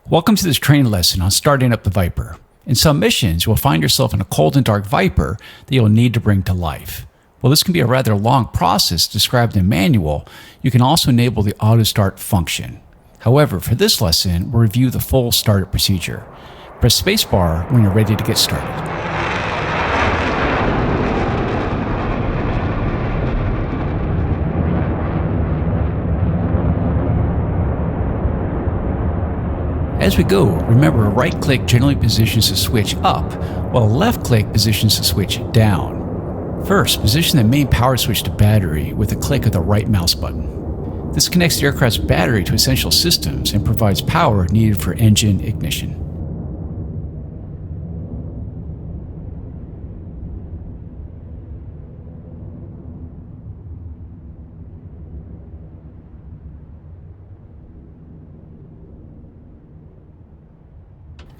Welcome to this training lesson on starting up the Viper. In some missions, you will find yourself in a cold and dark Viper that you'll need to bring to life. While this can be a rather long process described in the manual, you can also enable the auto start function. However, for this lesson, we'll review the full startup procedure. Press spacebar when you're ready to get started. As we go, remember a right click generally positions the switch up, while a left click positions the switch down. First, position the main power switch to battery with a click of the right mouse button. This connects the aircraft's battery to essential systems and provides power needed for engine ignition.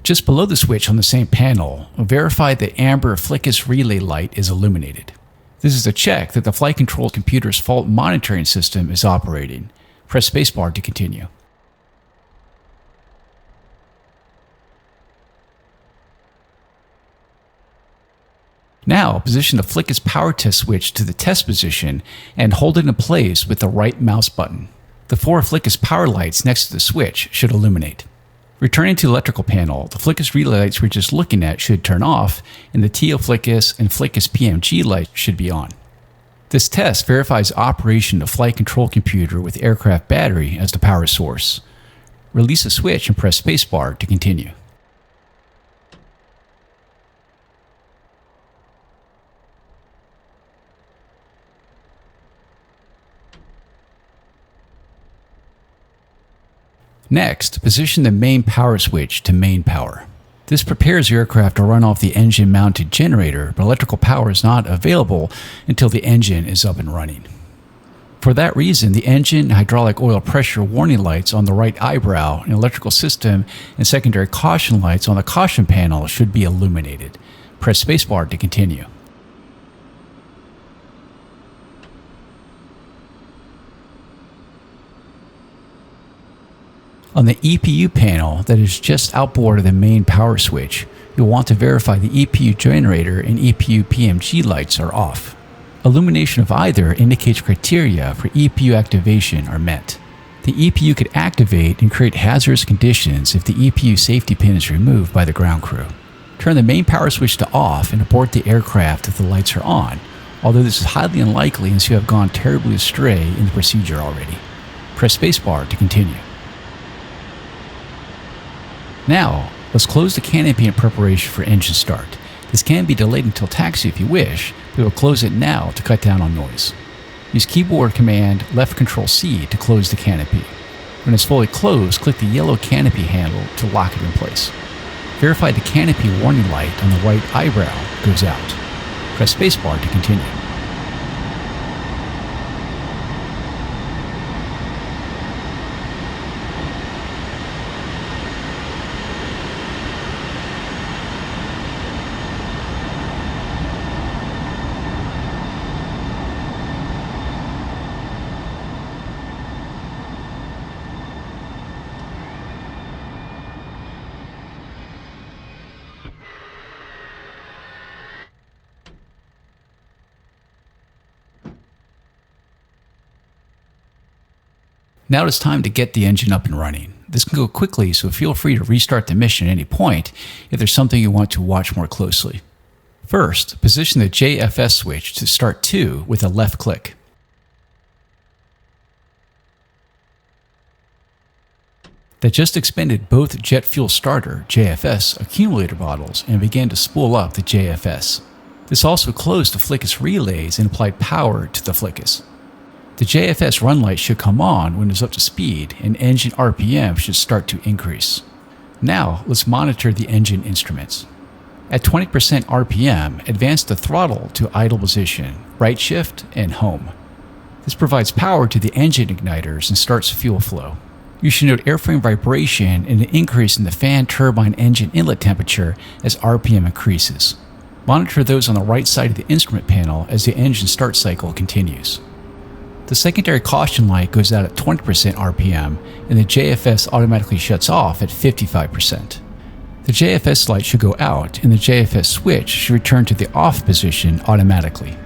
Just below the switch on the same panel, verify the amber Flickus relay light is illuminated. This is a check that the flight control computer's fault monitoring system is operating. Press spacebar to continue. Now, position the Flickus power test switch to the test position and hold it in place with the right mouse button. The 4 Flickus power lights next to the switch should illuminate. Returning to the electrical panel, the Flickus relay lights we're just looking at should turn off, and the TO Flickus and Flickus PMG lights should be on. This test verifies operation of the flight control computer with aircraft battery as the power source. Release the switch and press spacebar to continue. Next, position the main power switch to main power. This prepares the aircraft to run off the engine-mounted generator, but electrical power is not available until the engine is up and running. For that reason, the engine and hydraulic oil pressure warning lights on the right eyebrow and electrical system and secondary caution lights on the caution panel should be illuminated. Press spacebar to continue. On the EPU panel that is just outboard of the main power switch, you'll want to verify the EPU generator and EPU PMG lights are off. Illumination of either indicates criteria for EPU activation are met. The EPU could activate and create hazardous conditions if the EPU safety pin is removed by the ground crew. Turn the main power switch to off and abort the aircraft if the lights are on, although this is highly unlikely unless you have gone terribly astray in the procedure already. Press spacebar to continue. Now, let's close the canopy in preparation for engine start. This can be delayed until taxi if you wish, but we'll close it now to cut down on noise. Use keyboard command left Control C to close the canopy. When it's fully closed, click the yellow canopy handle to lock it in place. Verify the canopy warning light on the right eyebrow goes out. Press spacebar to continue. Now it's time to get the engine up and running. This can go quickly, so feel free to restart the mission at any point if there's something you want to watch more closely. First, position the JFS switch to start 2 with a left click. That just expended both jet fuel starter JFS accumulator bottles and began to spool up the JFS. This also closed the Flickus relays and applied power to the Flickus. The JFS run light should come on when it's up to speed and engine RPM should start to increase. Now let's monitor the engine instruments. At 20% RPM, advance the throttle to idle position, right shift, and home. This provides power to the engine igniters and starts fuel flow. You should note airframe vibration and an increase in the fan turbine engine inlet temperature as RPM increases. Monitor those on the right side of the instrument panel as the engine start cycle continues. The secondary caution light goes out at 20% RPM, and the JFS automatically shuts off at 55%. The JFS light should go out, and the JFS switch should return to the off position automatically.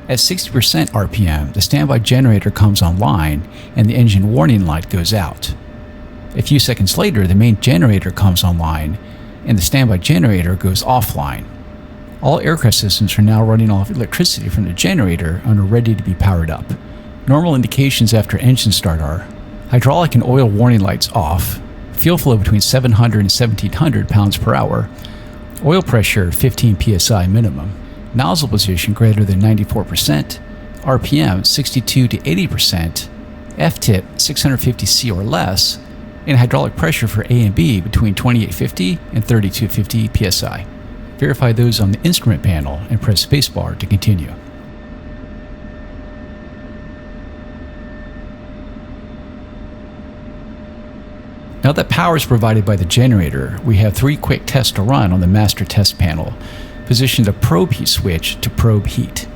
At 60% RPM, the standby generator comes online, and the engine warning light goes out. A few seconds later, the main generator comes online, and the standby generator goes offline. All aircraft systems are now running off electricity from the generator and are ready to be powered up. Normal indications after engine start are hydraulic and oil warning lights off, fuel flow between 700 and 1700 pounds per hour, oil pressure 15 psi minimum, nozzle position greater than 94%, RPM 62 to 80%, F-tip 650 C or less, and hydraulic pressure for A and B between 2850 and 3250 psi. Verify those on the instrument panel and press spacebar to continue. Now that power is provided by the generator, we have 3 quick tests to run on the master test panel. Position the probe heat switch to probe heat.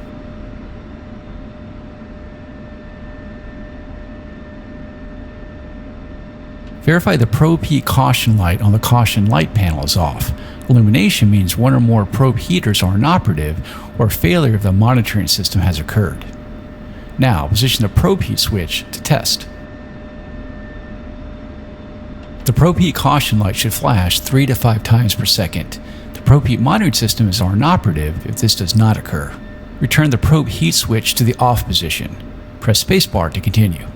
Verify the probe heat caution light on the caution light panel is off. Illumination means one or more probe heaters are inoperative or failure of the monitoring system has occurred. Now position the probe heat switch to test. The probe heat caution light should flash 3 to 5 times per second. The probe heat monitoring system is inoperative if this does not occur. Return the probe heat switch to the off position. Press spacebar to continue.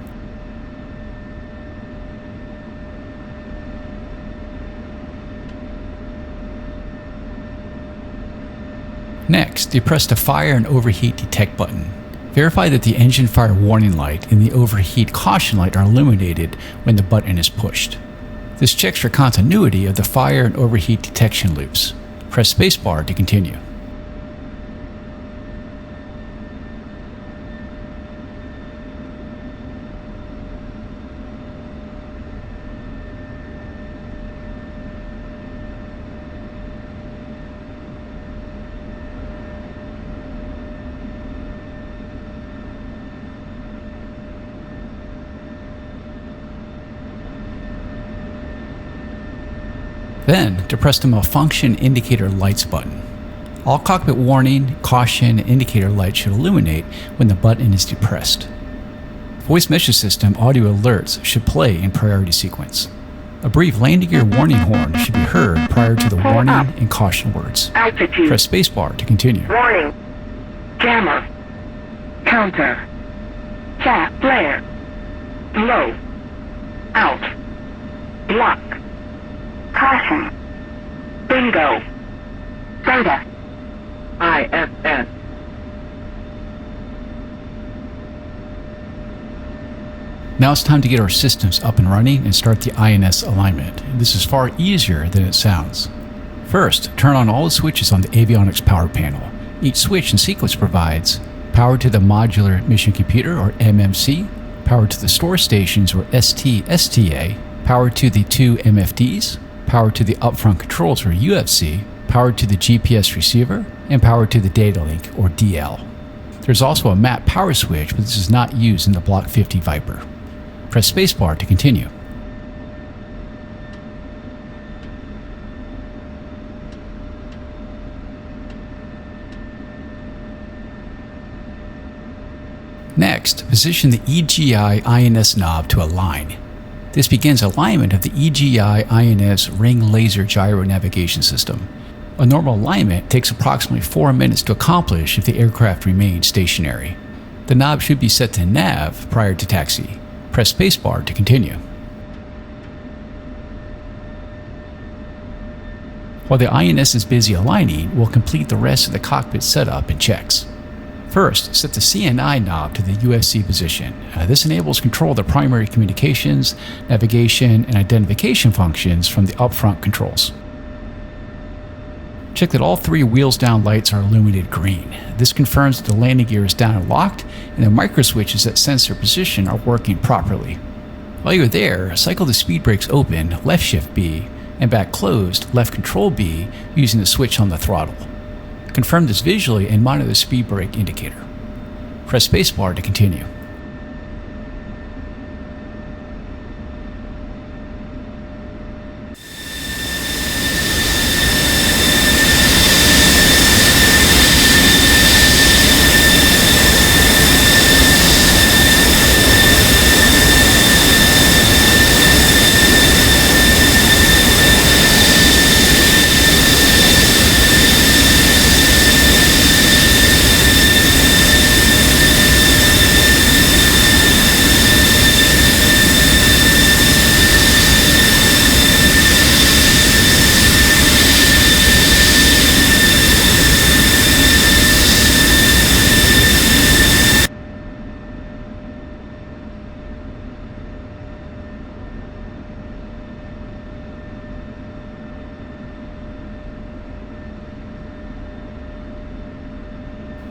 Next, depress the fire and overheat detect button. Verify that the engine fire warning light and the overheat caution light are illuminated when the button is pushed. This checks for continuity of the fire and overheat detection loops. Press spacebar to continue. Then, depress the malfunction indicator lights button. All cockpit warning, caution, and indicator lights should illuminate when the button is depressed. Voice message system audio alerts should play in priority sequence. A brief landing gear warning horn should be heard prior to the warning and caution words. Altitude. Press spacebar to continue. Warning. Jammer. Counter. Flat flare. Low. Out. Block. Caution. Bingo. Beta. IFS. Now it's time to get our systems up and running and start the INS alignment. This is far easier than it sounds. First, turn on all the switches on the avionics power panel. Each switch in sequence provides power to the modular mission computer or MMC, power to the store stations or ST/STA, power to the 2 MFDs, power to the upfront controls or UFC, power to the GPS receiver, and power to the data link or DL. There's also a map power switch, but this is not used in the Block 50 Viper. Press spacebar to continue. Next, position the EGI-INS knob to align. This begins alignment of the EGI-INS ring laser gyro navigation system. A normal alignment takes approximately 4 minutes to accomplish if the aircraft remains stationary. The knob should be set to nav prior to taxi. Press spacebar to continue. While the INS is busy aligning, we'll complete the rest of the cockpit setup and checks. First, set the CNI knob to the UFC position. This enables control of the primary communications, navigation, and identification functions from the upfront controls. Check that all 3 wheels down lights are illuminated green. This confirms that the landing gear is down and locked, and the micro switches that sense their position are working properly. While you're there, cycle the speed brakes open, left shift B, and back closed, left control B, using the switch on the throttle. Confirm this visually and monitor the speed brake indicator. Press spacebar to continue.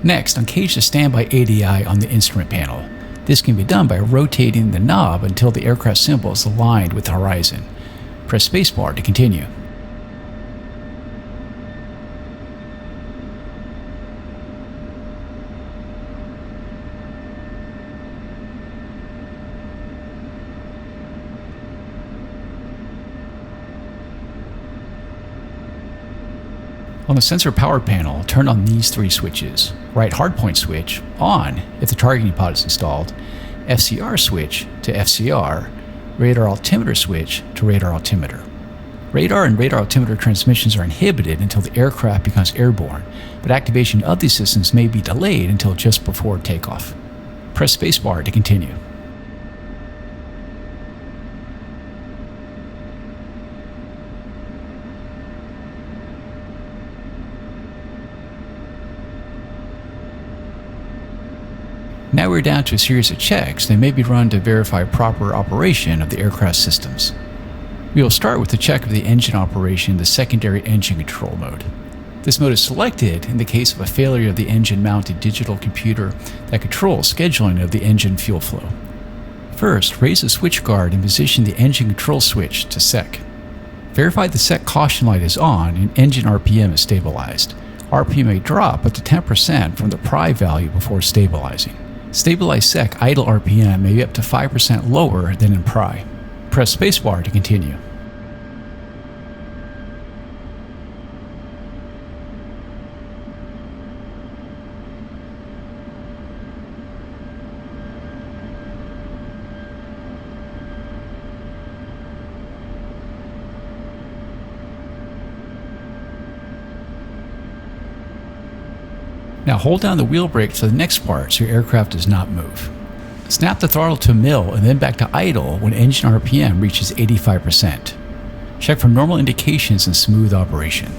Next, engage the standby ADI on the instrument panel. This can be done by rotating the knob until the aircraft symbol is aligned with the horizon. Press spacebar to continue. On the sensor power panel, turn on these three switches. Right hardpoint switch, on if the targeting pod is installed, FCR switch to FCR, radar altimeter switch to radar altimeter. Radar and radar altimeter transmissions are inhibited until the aircraft becomes airborne, but activation of these systems may be delayed until just before takeoff. Press spacebar to continue. Now we're down to a series of checks that may be run to verify proper operation of the aircraft systems. We will start with the check of the engine operation in the secondary engine control mode. This mode is selected in the case of a failure of the engine-mounted digital computer that controls scheduling of the engine fuel flow. First, raise the switch guard and position the engine control switch to SEC. Verify the SEC caution light is on and engine RPM is stabilized. RPM may drop up to 10% from the PRI value before stabilizing. Stabilized SEC idle RPM may be up to 5% lower than in PRI. Press spacebar to continue. Now hold down the wheel brake to the next part so your aircraft does not move. Snap the throttle to mill and then back to idle when engine RPM reaches 85%. Check for normal indications and smooth operation.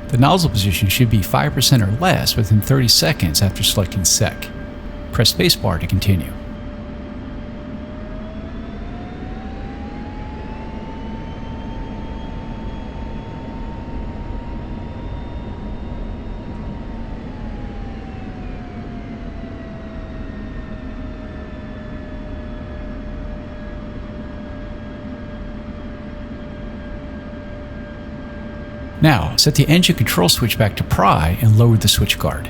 The nozzle position should be 5% or less within 30 seconds after selecting SEC. Press spacebar to continue. Now, set the engine control switch back to PRI and lower the switch guard.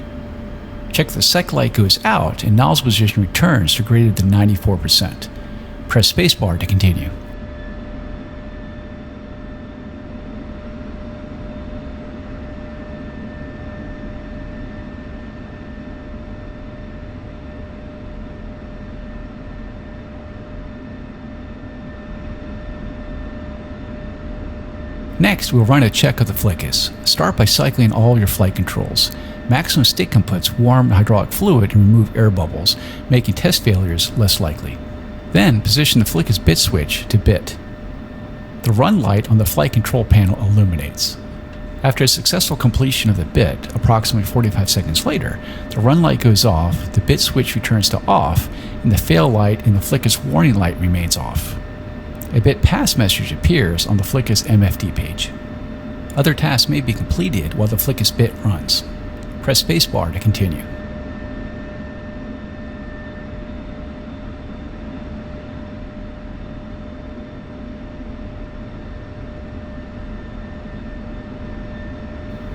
Check the SEC light goes out and nozzle position returns to greater than 94%. Press spacebar to continue. Next, we'll run a check of the flickus. Start by cycling all your flight controls. Maximum stick inputs warm hydraulic fluid and remove air bubbles, making test failures less likely. Then, position the flickus bit switch to bit. The run light on the flight control panel illuminates. After a successful completion of the bit, approximately 45 seconds later, the run light goes off, the bit switch returns to off, and the fail light and the flickus warning light remains off. A bit pass message appears on the flickus MFD page. Other tasks may be completed while the flickus bit runs. Press spacebar to continue.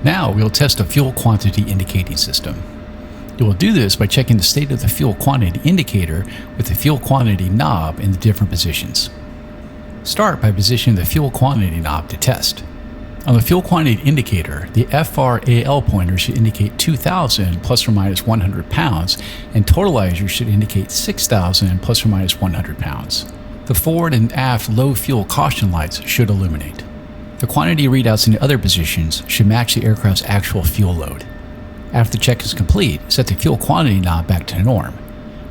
Now we'll test a fuel quantity indicating system. You will do this by checking the state of the fuel quantity indicator with the fuel quantity knob in the different positions. Start by positioning the fuel quantity knob to test. On the fuel quantity indicator, the FRAL pointer should indicate 2,000 plus or minus 100 pounds, and totalizer should indicate 6,000 plus or minus 100 pounds. The forward and aft low fuel caution lights should illuminate. The quantity readouts in the other positions should match the aircraft's actual fuel load. After the check is complete, set the fuel quantity knob back to the norm.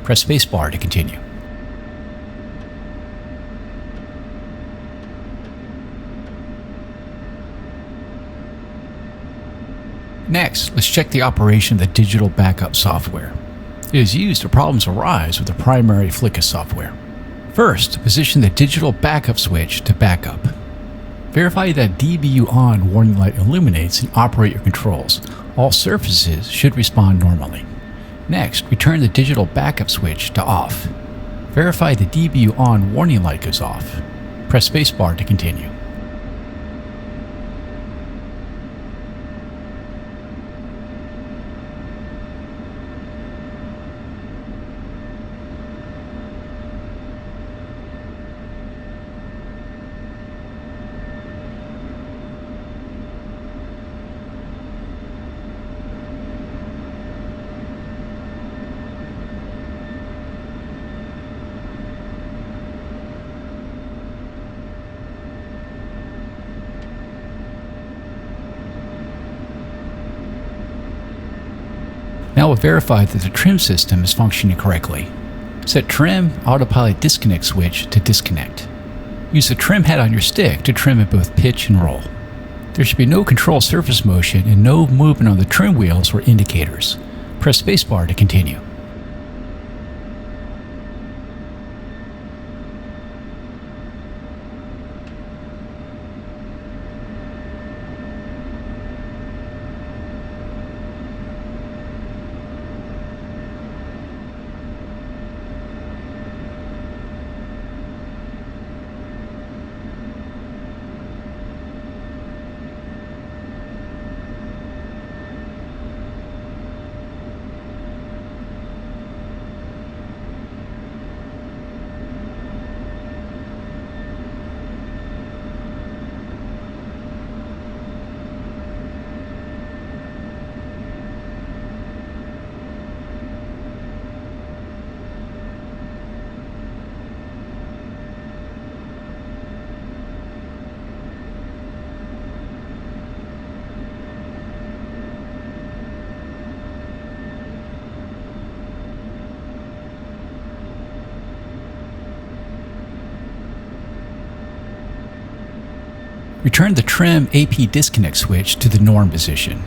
Press spacebar to continue. Next, let's check the operation of the digital backup software. It is used if problems arise with the primary flickus software. First, position the digital backup switch to backup. Verify that DBU on warning light illuminates and operate your controls. All surfaces should respond normally. Next, return the digital backup switch to off. Verify the DBU on warning light goes off. Press spacebar to continue. Now we'll verify that the trim system is functioning correctly. Set Trim Autopilot Disconnect switch to disconnect. Use the trim head on your stick to trim at both pitch and roll. There should be no control surface motion and no movement on the trim wheels or indicators. Press spacebar to continue. Return the Trim AP Disconnect switch to the norm position.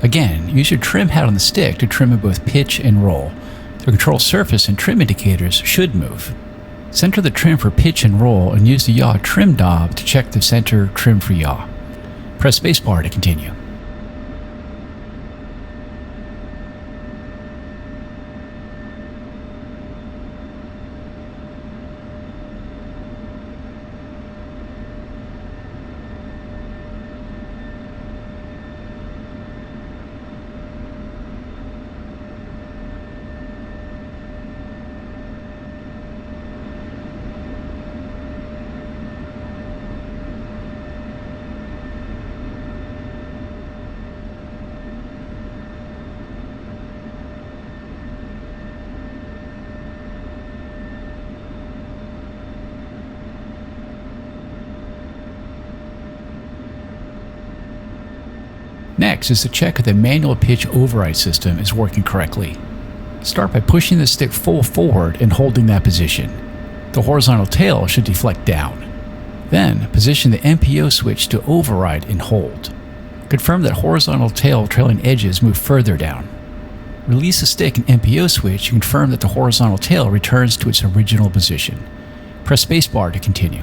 Again, use your trim head on the stick to trim at both pitch and roll. The control surface and trim indicators should move. Center the trim for pitch and roll and use the yaw trim knob to check the center trim for yaw. Press spacebar to continue. Next is to check if the manual pitch override system is working correctly. Start by pushing the stick full forward and holding that position. The horizontal tail should deflect down. Then, position the MPO switch to override and hold. Confirm that horizontal tail trailing edges move further down. Release the stick and MPO switch and confirm that the horizontal tail returns to its original position. Press spacebar to continue.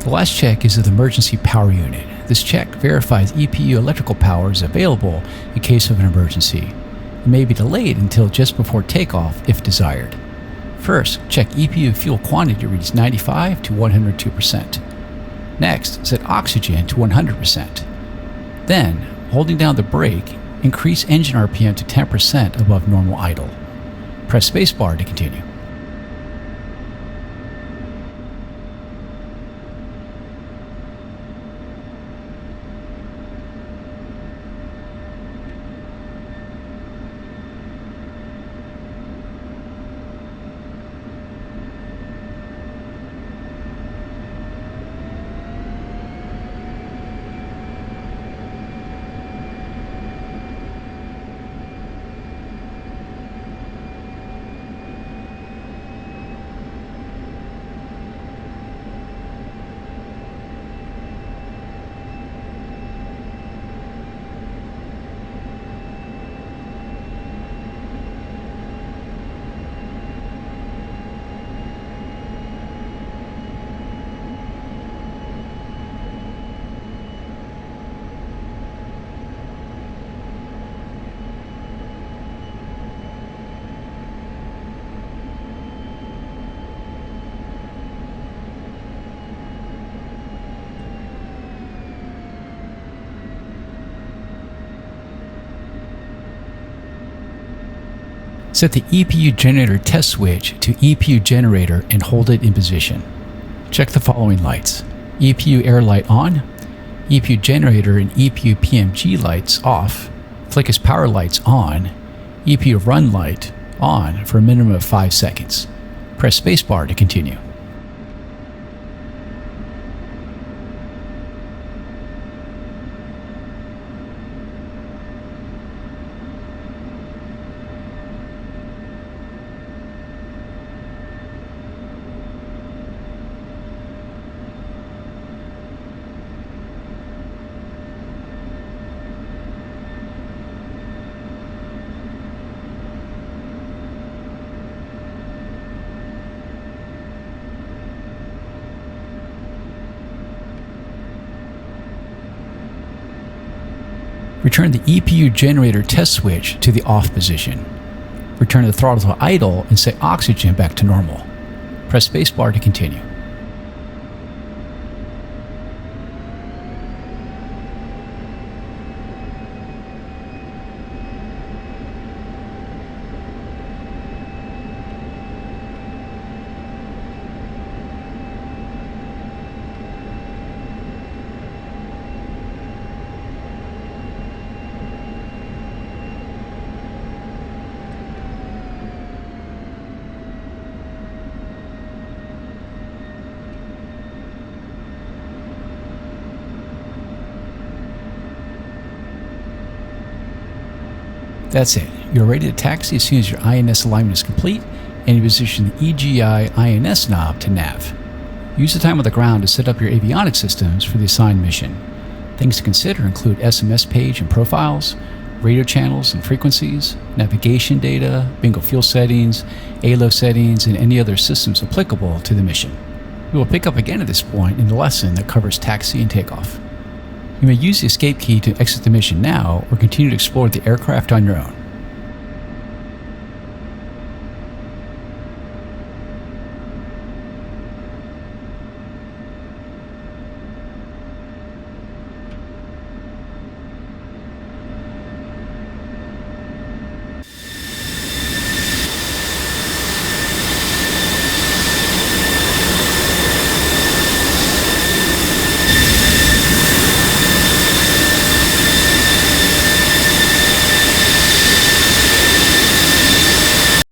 The last check is of the emergency power unit. This check verifies EPU electrical power is available in case of an emergency. It may be delayed until just before takeoff if desired. First, check EPU fuel quantity reads 95 to 102%. Next, set oxygen to 100%. Then, holding down the brake, increase engine RPM to 10% above normal idle. Press spacebar to continue. Set the EPU generator test switch to EPU generator and hold it in position. Check the following lights: EPU air light on, EPU generator and EPU PMG lights off, Flickus power lights on, EPU run light on for a minimum of 5 seconds. Press spacebar to continue. Return the EPU generator test switch to the off position. Return the throttle to idle and set oxygen back to normal. Press spacebar to continue. That's it. You're ready to taxi as soon as your INS alignment is complete, and you position the EGI INS knob to nav. Use the time on the ground to set up your avionics systems for the assigned mission. Things to consider include SMS page and profiles, radio channels and frequencies, navigation data, bingo fuel settings, ALO settings, and any other systems applicable to the mission. We will pick up again at this point in the lesson that covers taxi and takeoff. You may use the escape key to exit the mission now or continue to explore the aircraft on your own.